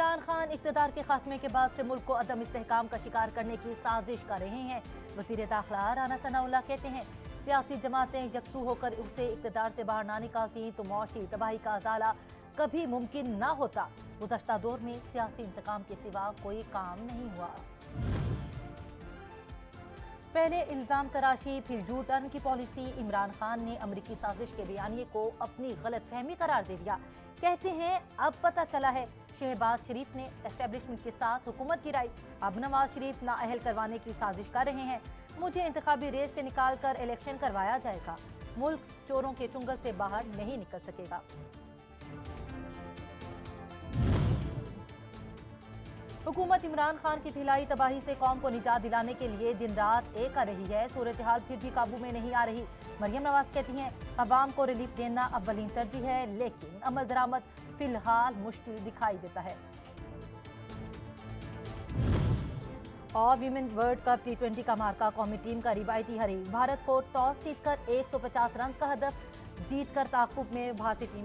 इमरान खान इक़्तिदार के खात्मे के बाद से मुल्क को अदम इस्तेहकाम का शिकार करने की साजिश कर रहे हैं। वज़ीर दाखिला राना सनाउल्लाह कहते हैं, सियासी जमातें यकसू होकर उसे इक़्तिदार से बाहर ना निकालती तो मौशी तबाही का अजाला कभी मुमकिन ना होता। गुज़श्ता दौर में सियासी इंतकाम के सिवा कोई काम नहीं हुआ। पहले इल्ज़ाम तराशी फिर यू टर्न की पॉलिसी। इमरान खान ने अमरीकी साजिश के बयानिए को अपनी गलत फहमी करार दे दिया। कहते हैं अब पता चला है शहबाज शरीफ ने एस्टेब्लिशमेंट के साथ हुकूमत गिराई, अब नवाज शरीफ नाअहल करवाने की साजिश कर रहे हैं। मुझे इंतखाबी रेस से निकाल कर इलेक्शन करवाया जाएगा। मुल्क चोरों के चुंगल से बाहर नहीं निकल सकेगा। हुकूमत इमरान खान की फिलहाई तबाही से कौम को निजात दिलाने के लिए दिन रात एक कर रही है। सूरत हाल फिर भी काबू में नहीं आ रही। मरियम नवाज कहती हैं, अवाम को रिलीफ देना अव्वलीन तरजीह है, लेकिन अमल दरामद फिलहाल मुश्किल दिखाई देता है। और विमेन वर्ल्ड कप T20 का मार्का कौमी टीम का रिवायती हरीफ। भारत को टॉस जीतकर 150 रन का हदफ जीतकर ताकुब में भारतीय टीम